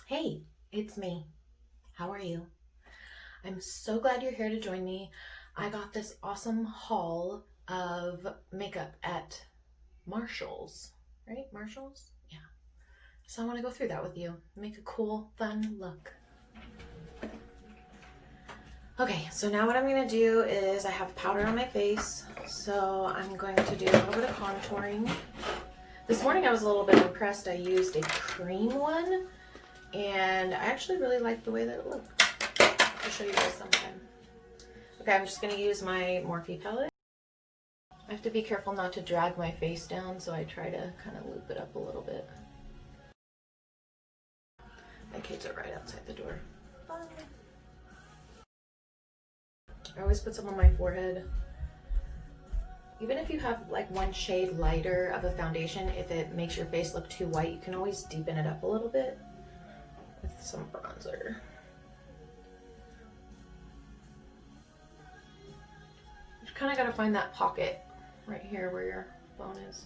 Hey, it's me. How are you? I'm so glad you're here to join me. I got this awesome haul of makeup at Marshall's, right? Marshall's? Yeah. So I want to go through that with you. Make a cool, fun look. Okay, so now what I'm going to do is I have powder on my face, so I'm going to do a little bit of contouring. This morning I was a little bit impressed. I used a cream one, and I actually really liked the way that it looked. I'll show you guys sometime. Okay, I'm just going to use my Morphe palette. I have to be careful not to drag my face down, so I try to kind of loop it up a little bit. My kids are right outside the door. Bye. I always put some on my forehead. Even if you have like one shade lighter of a foundation, if it makes your face look too white, you can always deepen it up a little bit with some bronzer. You kind of got to find that pocket right here where your bone is.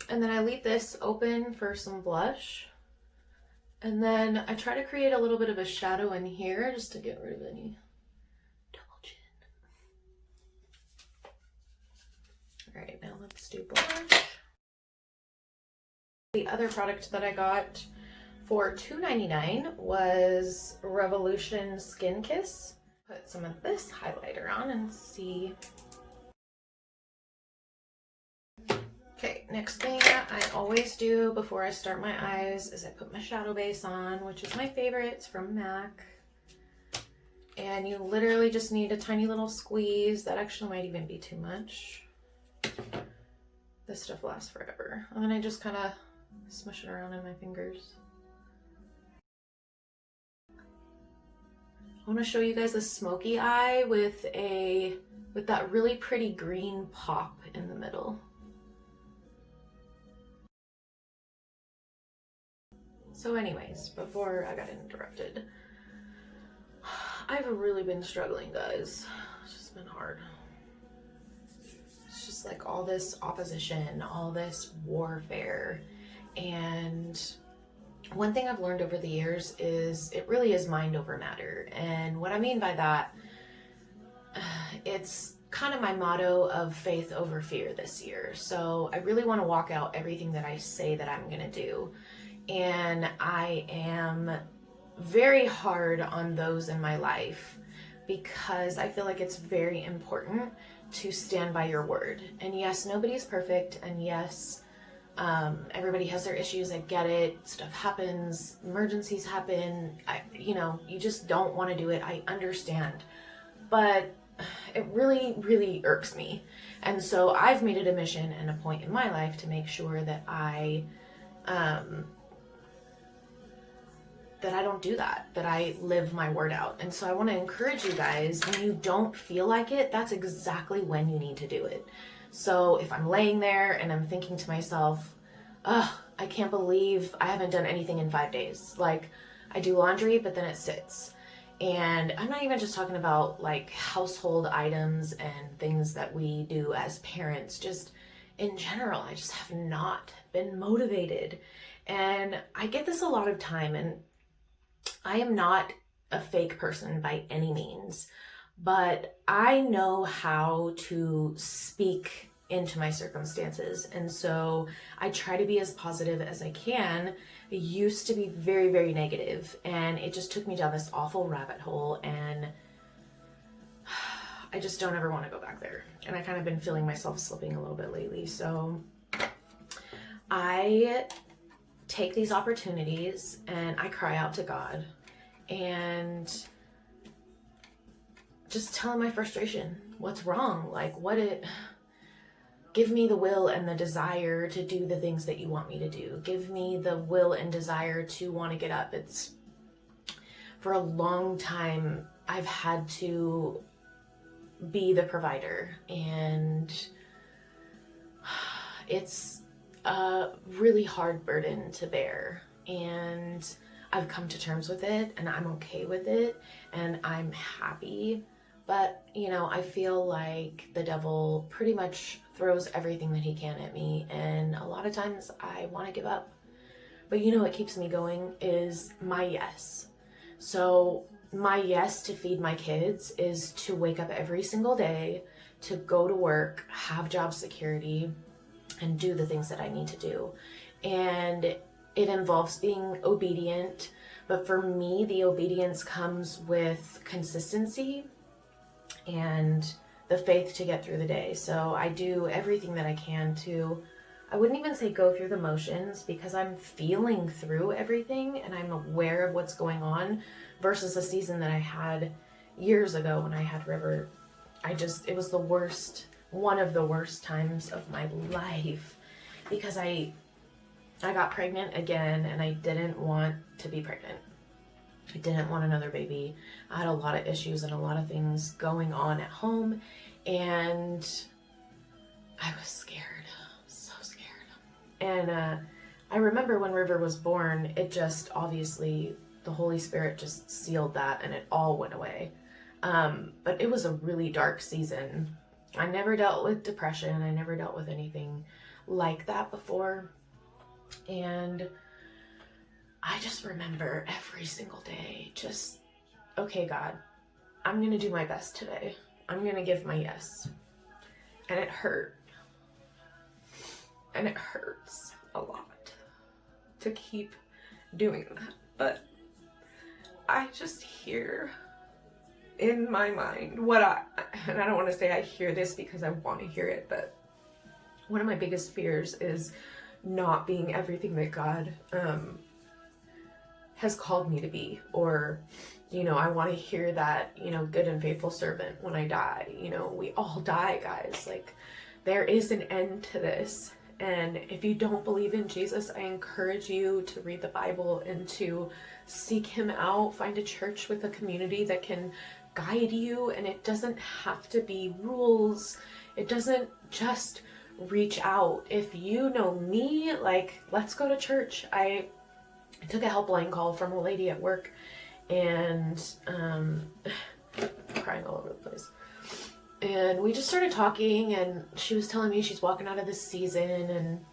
And then I leave this open for some blush. And then I try to create a little bit of a shadow in here just to get rid of any double chin. All right, now let's do blush. The other product that I got for $2.99 was Revolution Skin Kiss. Put some of this highlighter on and see. Okay, next thing I always do before I start my eyes is I put my shadow base on, which is my favorite. It's from MAC. And you literally just need a tiny little squeeze. That actually might even be too much. This stuff lasts forever. And then I just kind of smush it around in my fingers. I want to show you guys a smoky eye with that really pretty green pop in the middle. So anyways, before I got interrupted, I've really been struggling, guys. It's just been hard. It's just like all this opposition, all this warfare. And one thing I've learned over the years is it really is mind over matter. And what I mean by that, it's kind of my motto of faith over fear this year. So I really want to walk out everything that I say that I'm going to do. And I am very hard on those in my life because I feel like it's very important to stand by your word. And yes, nobody's perfect. And yes, everybody has their issues. I get it. Stuff happens. Emergencies happen. You just don't want to do it. I understand. But it really, really irks me. And so I've made it a mission and a point in my life to make sure that I don't do that I live my word out. And so I want to encourage you guys, when you don't feel like it, that's exactly when you need to do it. So if I'm laying there and I'm thinking to myself, I can't believe I haven't done anything in 5 days. Like, I do laundry, but then it sits. And I'm not even just talking about like household items and things that we do as parents, just in general, I just have not been motivated. And I get this a lot of time, and I am not a fake person by any means, but I know how to speak into my circumstances. And so I try to be as positive as I can. I used to be very, very negative, and it just took me down this awful rabbit hole, and I just don't ever want to go back there. And I kind of been feeling myself slipping a little bit lately. So I take these opportunities and I cry out to God and just tell him my frustration. What's wrong? Like, give me the will and the desire to do the things that you want me to do. Give me the will and desire to want to get up. It's, for a long time, I've had to be the provider, and it's a really hard burden to bear. And I've come to terms with it, and I'm okay with it, and I'm happy. But, I feel like the devil pretty much throws everything that he can at me, and a lot lot of times I want to give up. But you know what keeps me going is my yes. So my yes to feed my kids is to wake up every single day, to go to work, have job security, and do the things that I need to do. And it involves being obedient. But for me, the obedience comes with consistency and the faith to get through the day. So I do everything that I can to, I wouldn't even say go through the motions, because I'm feeling through everything and I'm aware of what's going on, versus a season that I had years ago when I had River. It was the worst, one of the worst times of my life, because I got pregnant again and I didn't want to be pregnant. I didn't want another baby. I had a lot of issues and a lot of things going on at home, and I was scared, so scared. And I remember when River was born, it just obviously, the Holy Spirit just sealed that and it all went away. But it was a really dark season. I never dealt with depression. I never dealt with anything like that before. And I just remember every single day, just, okay, God, I'm going to do my best today. I'm going to give my yes. And it hurt. And it hurts a lot to keep doing that. But I just hear in my mind and I don't want to say I hear this because I want to hear it, but one of my biggest fears is not being everything that God has called me to be. Or, I want to hear that, good and faithful servant when I die. We all die, guys. Like, there is an end to this. And if you don't believe in Jesus, I encourage you to read the Bible and to seek him out. Find a church with a community that can guide you. And it doesn't have to be rules. It doesn't just reach out. If you know me, like, let's go to church. I took a helpline call from a lady at work, and crying all over the place. And we just started talking, and she was telling me she's walking out of this season, and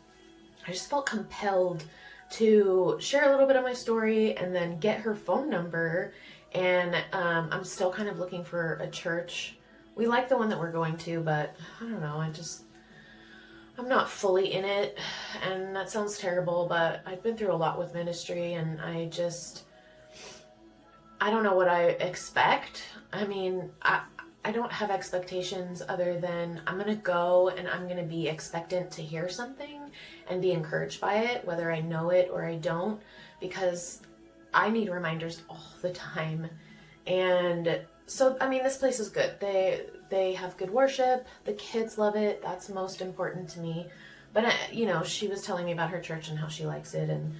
I just felt compelled to share a little bit of my story and then get her phone number. And I'm still kind of looking for a church. We like the one that we're going to, but I don't know, I'm not fully in it, and that sounds terrible, but I've been through a lot with ministry, and I don't know what I expect. I mean, I don't have expectations other than I'm going to go and I'm going to be expectant to hear something and be encouraged by it, whether I know it or I don't, because I need reminders all the time. And so, I mean, this place is good. They have good worship. The kids love it. That's most important to me. But, she was telling me about her church and how she likes it. And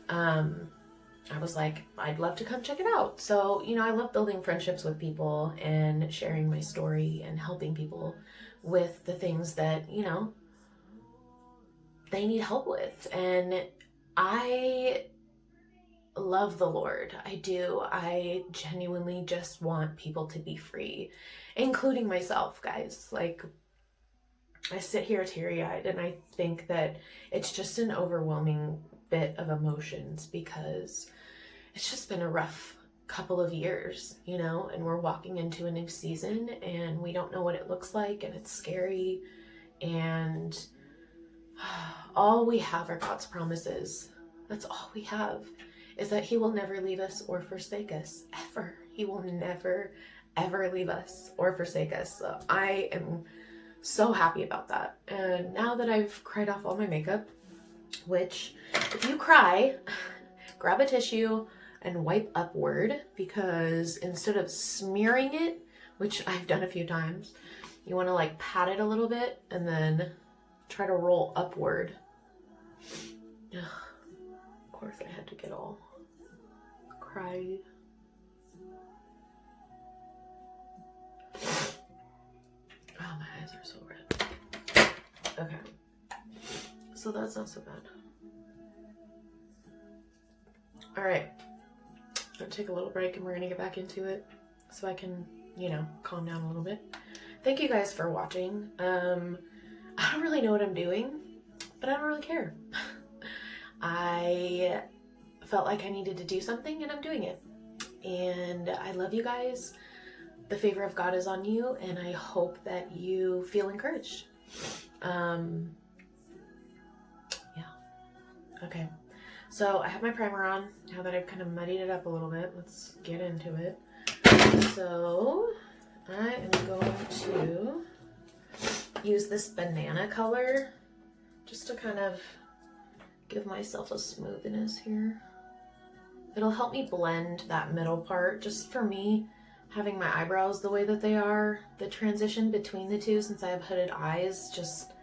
I was like, I'd love to come check it out. So, I love building friendships with people and sharing my story and helping people with the things that, they need help with. And I love the Lord. I do. I genuinely just want people to be free, including myself, guys. Like, I sit here teary-eyed and I think that it's just an overwhelming bit of emotions, because it's just been a rough couple of years, and we're walking into a new season and we don't know what it looks like, and it's scary, and all we have are God's promises. That's all we have, is that he will never leave us or forsake us, ever. He will never, ever leave us or forsake us. So I am so happy about that. And now that I've cried off all my makeup, which, if you cry, grab a tissue and wipe upward, because instead of smearing it, which I've done a few times, you want to pat it a little bit and then try to roll upward. Of course I had to get all cried. Oh, my eyes are so red. Okay. So that's not so bad. Alright. I'm going to take a little break and we're going to get back into it so I can, calm down a little bit. Thank you guys for watching. I don't really know what I'm doing, but I don't really care. I felt like I needed to do something and I'm doing it. And I love you guys. The favor of God is on you, and I hope that you feel encouraged. Yeah. Okay. So I have my primer on. Now that I've kind of muddied it up a little bit, let's get into it. So I am going to use this banana color just to kind of give myself a smoothness here. It'll help me blend that middle part. Just for me, having my eyebrows the way that they are, the transition between the two, since I have hooded eyes, just,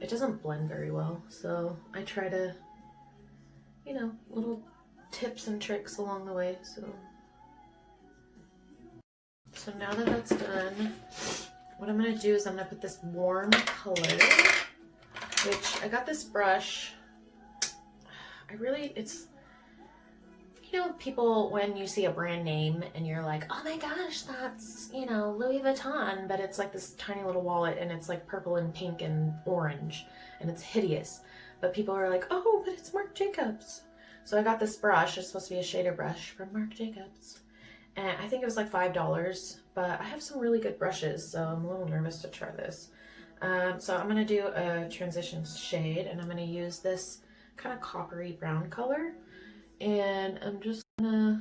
it doesn't blend very well. So I try to, you know, little tips and tricks along the way. So now that that's done, what I'm gonna do is I'm gonna put this warm color, which I got this brush. It's, you know, people, when you see a brand name and you're like, oh my gosh, that's, you know, Louis Vuitton, but it's like this tiny little wallet and it's like purple and pink and orange and it's hideous. But people are like, oh, but it's Marc Jacobs. So I got this brush. It's supposed to be a shader brush from Marc Jacobs. And I think it was like $5, but I have some really good brushes, so I'm a little nervous to try this. So I'm going to do a transition shade, and I'm going to use this kind of coppery brown color. And I'm just going to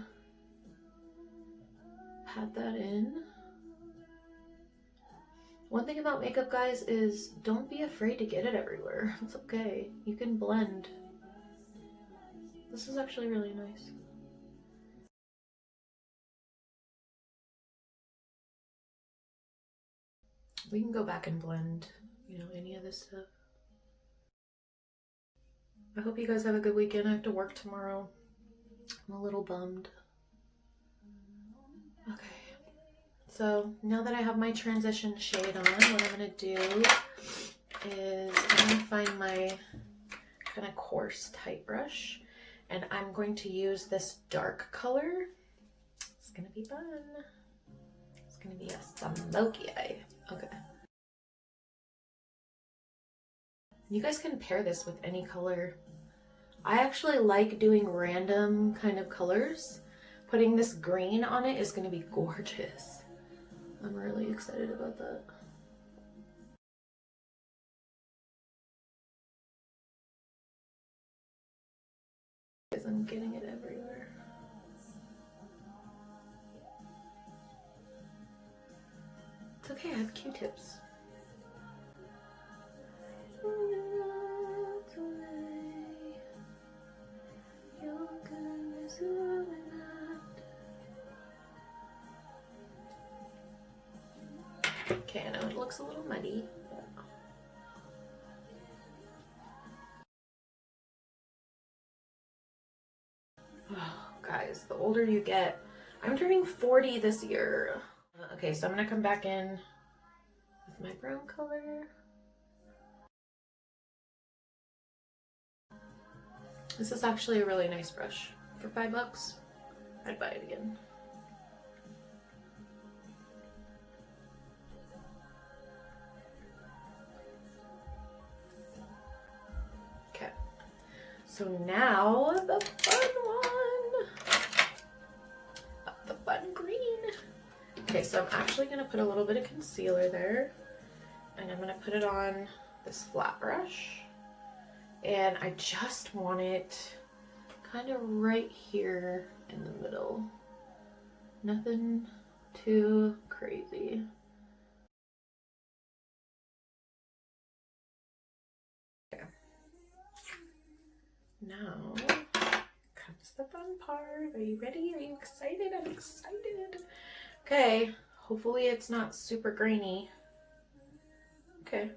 pat that in. One thing about makeup, guys, is don't be afraid to get it everywhere. It's okay. You can blend. This is actually really nice. We can go back and blend, you know, any of this stuff. I hope you guys have a good weekend. I have to work tomorrow. I'm a little bummed. Okay. So now that I have my transition shade on, what I'm going to do is I'm going to find my kind of coarse tight brush, and I'm going to use this dark color. It's going to be fun. It's going to be a smoky eye. Okay. You guys can pair this with any color. I actually like doing random kind of colors. Putting this green on it is going to be gorgeous. I'm really excited about that. Because I'm getting it everywhere. It's okay, I have Q-tips. Okay, I know it looks a little muddy, but... Oh, guys, the older you get, I'm turning 40 this year. Okay, so I'm gonna come back in with my brown color. This is actually a really nice brush. For $5, I'd buy it again. Okay, so now the fun one. The fun green. Okay, so I'm actually gonna put a little bit of concealer there, and I'm gonna put it on this flat brush. And I just want it kind of right here in the middle. Nothing too crazy. Okay. Now comes the fun part. Are you ready? Are you excited? I'm excited. Okay, hopefully it's not super grainy. Okay,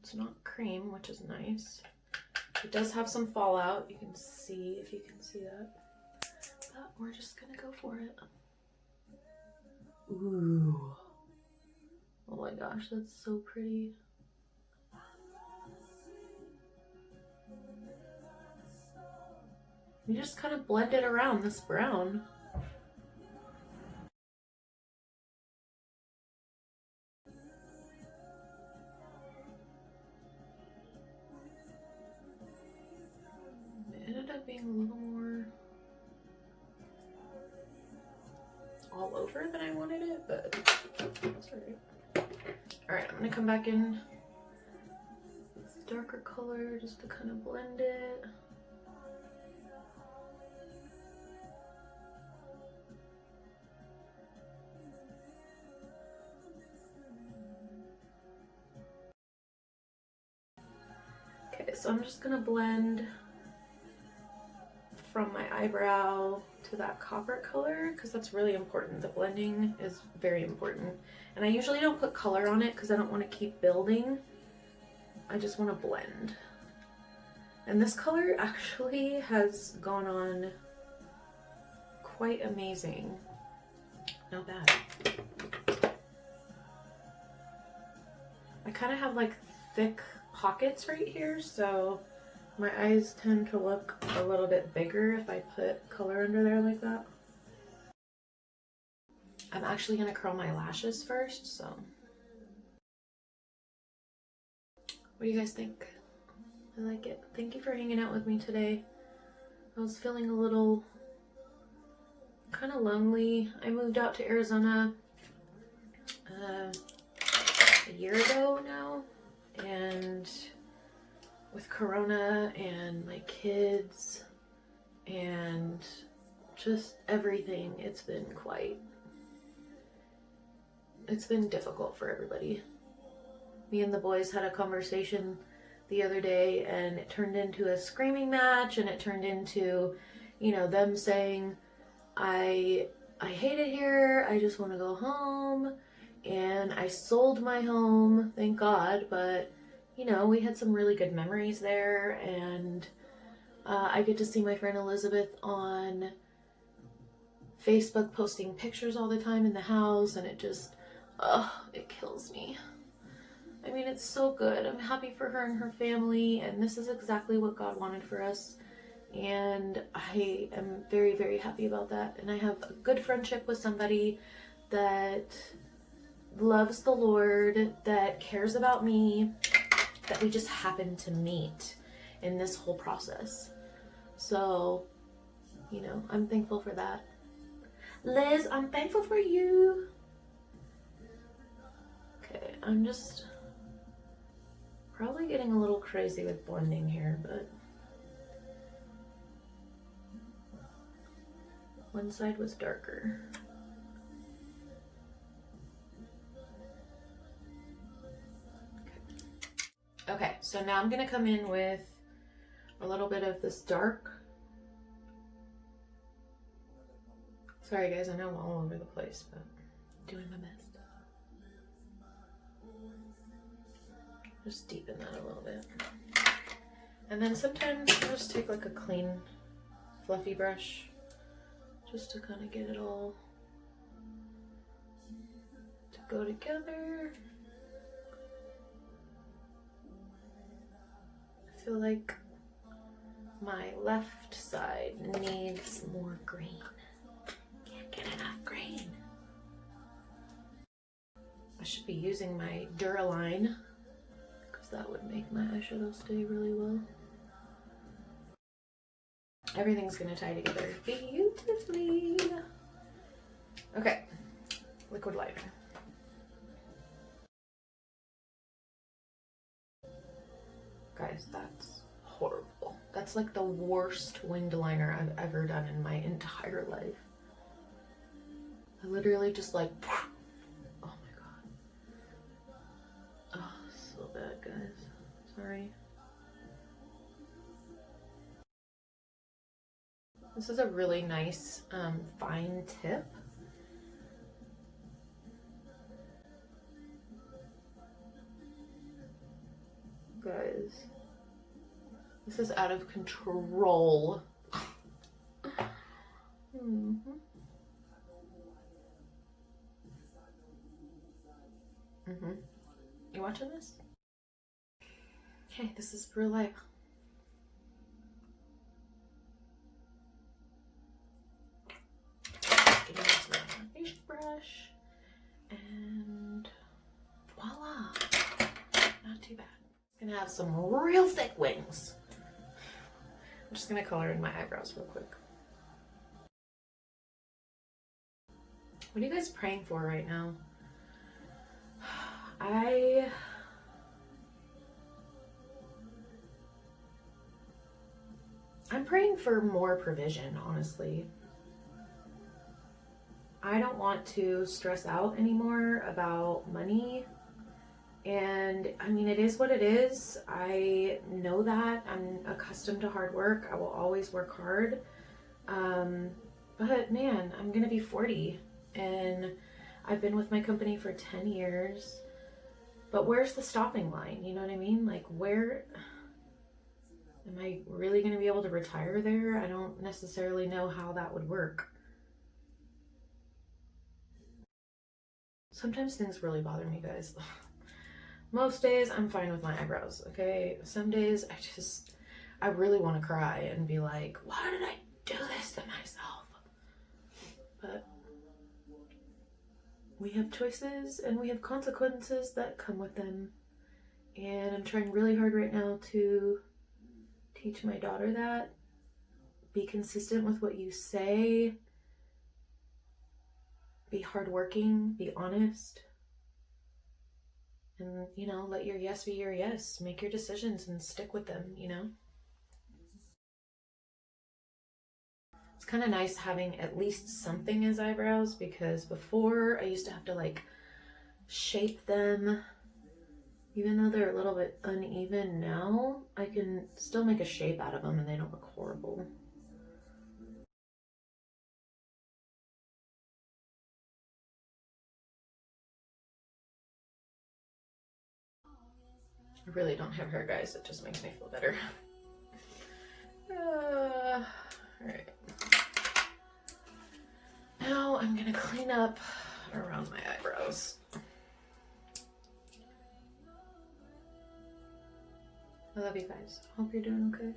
it's not cream, which is nice. It does have some fallout. You can see, if you can see that. But we're just gonna go for it. Ooh. Oh my gosh, that's so pretty. You just kind of blend it around this brown. being a little more all over than I wanted it, but that's alright. Alright, I'm gonna come back in with darker color just to kind of blend it. Okay, so I'm just gonna blend from my eyebrow to that copper color because that's really important. The blending is very important. And I usually don't put color on it because I don't want to keep building. I just want to blend. And this color actually has gone on quite amazing. Not bad. I kind of have like thick pockets right here, so my eyes tend to look a little bit bigger if I put color under there like that. I'm actually gonna curl my lashes first, so. What do you guys think? I like it. Thank you for hanging out with me today. I was feeling a little kind of lonely. I moved out to Arizona a year ago now, and with Corona and my kids and just everything, it's been difficult for everybody. Me and the boys had a conversation the other day, and it turned into a screaming match, and it turned into, you know, them saying, I hate it here, I just want to go home, and I sold my home, thank God, but, you know, we had some really good memories there, and I get to see my friend Elizabeth on Facebook posting pictures all the time in the house, and it just, it kills me. I mean, it's so good. I'm happy for her and her family, and this is exactly what God wanted for us. And I am very, very happy about that. And I have a good friendship with somebody that loves the Lord, that cares about me, that we just happened to meet in this whole process. So, you know, I'm thankful for that. Liz, I'm thankful for you. Okay, I'm just probably getting a little crazy with blending here, but one side was darker. Okay, so now I'm gonna come in with a little bit of this dark. Sorry guys, I know I'm all over the place, but I'm doing my best. Just deepen that a little bit. And then sometimes I'll just take like a clean, fluffy brush just to kind of get it all to go together. I feel like my left side needs more green. Can't get enough green. I should be using my Duraline, because that would make my eyeshadow stay really well. Everything's gonna tie together beautifully. Okay, liquid liner. Guys, that's horrible. That's like the worst winged liner I've ever done in my entire life. I literally just like, oh my god. Oh, so bad, guys. Sorry. This is a really nice fine tip. Guys, this is out of control. You watching this? Okay, this is real life. Get into my foundation brush, and voila! Not too bad. It's gonna have some real thick wings. I'm just gonna color in my eyebrows real quick. What are you guys praying for right now? I'm praying for more provision, honestly. I don't want to stress out anymore about money. And I mean, it is what it is. I know that. I'm accustomed to hard work. I will always work hard. But man, I'm going to be 40 and I've been with my company for 10 years. But where's the stopping line? You know what I mean? Like, where am I really going to be able to retire there? I don't necessarily know how that would work. Sometimes things really bother me, guys. Most days I'm fine with my eyebrows, okay? Some days I really want to cry and be like, why did I do this to myself? But we have choices and we have consequences that come with them. And I'm trying really hard right now to teach my daughter that. Be consistent with what you say. Be hardworking. Be honest. And, you know, let your yes be your yes. Make your decisions and stick with them, you know? It's kind of nice having at least something as eyebrows, because before I used to have to like shape them. Even though they're a little bit uneven now, I can still make a shape out of them and they don't look horrible. I really don't have hair, guys. It just makes me feel better. Alright. Now I'm gonna clean up around my eyebrows. I love you guys. Hope you're doing okay.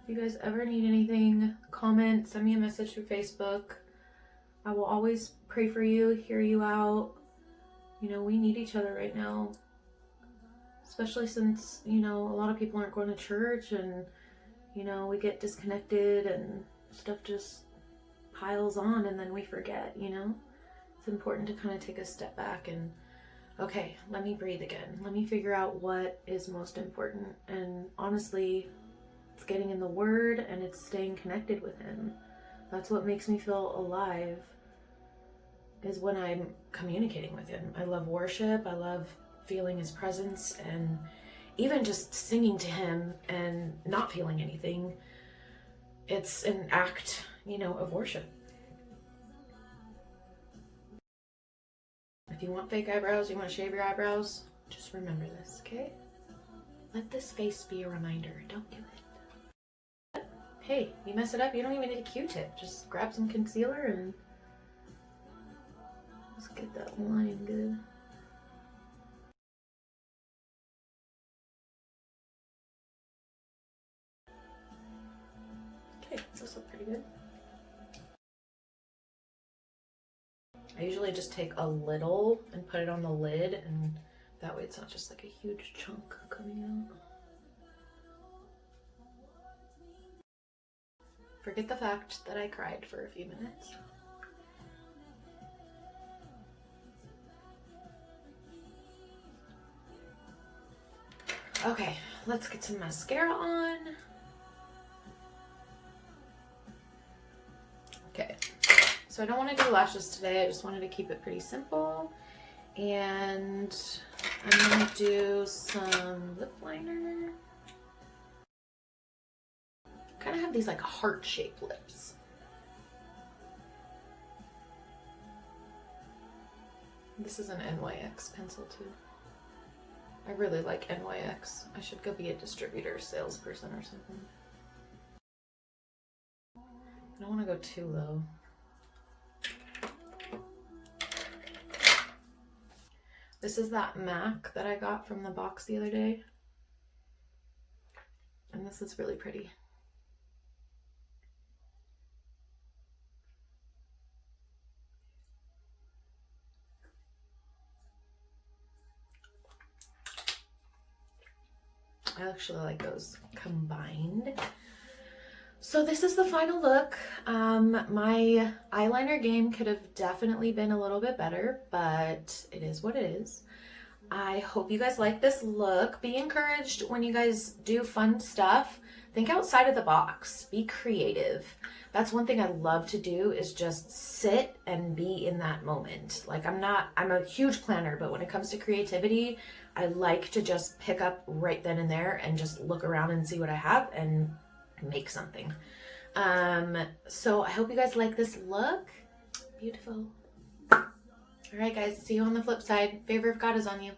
If you guys ever need anything, comment, send me a message through Facebook. I will always pray for you, hear you out. You know, we need each other right now. Especially since, you know, a lot of people aren't going to church and, you know, we get disconnected and stuff just piles on and then we forget, you know? It's important to kind of take a step back and, okay, let me breathe again. Let me figure out what is most important. And honestly, it's getting in the Word and it's staying connected with Him. That's what makes me feel alive, is when I'm communicating with Him. I love worship. I love feeling His presence, and even just singing to Him and not feeling anything. It's an act, you know, of worship. If you want fake eyebrows, you want to shave your eyebrows, just remember this, okay? Let this face be a reminder. Don't do it. Hey, you mess it up, you don't even need a Q-tip. Just grab some concealer and let's get that line good. Okay, this looks pretty good. I usually just take a little and put it on the lid, and that way it's not just like a huge chunk coming out. Forget the fact that I cried for a few minutes. Okay, let's get some mascara on. Okay, so I don't want to do lashes today. I just wanted to keep it pretty simple. And I'm going to do some lip liner. Kind of have these like heart-shaped lips. This is an NYX pencil too. I really like NYX. I should go be a distributor salesperson or something. I don't want to go too low. This is that MAC that I got from the box the other day. And this is really pretty. I actually like those combined. So this is the final look. My eyeliner game could have definitely been a little bit better, but it is what it is. I hope you guys like this look. Be encouraged when you guys do fun stuff. Think outside of the box. Be creative. That's one thing I love to do, is just sit and be in that moment. Like I'm a huge planner, but when it comes to creativity, I like to just pick up right then and there and just look around and see what I have and make something. So I hope you guys like this look. Beautiful. All right, guys, see you on the flip side. Favor of God is on you.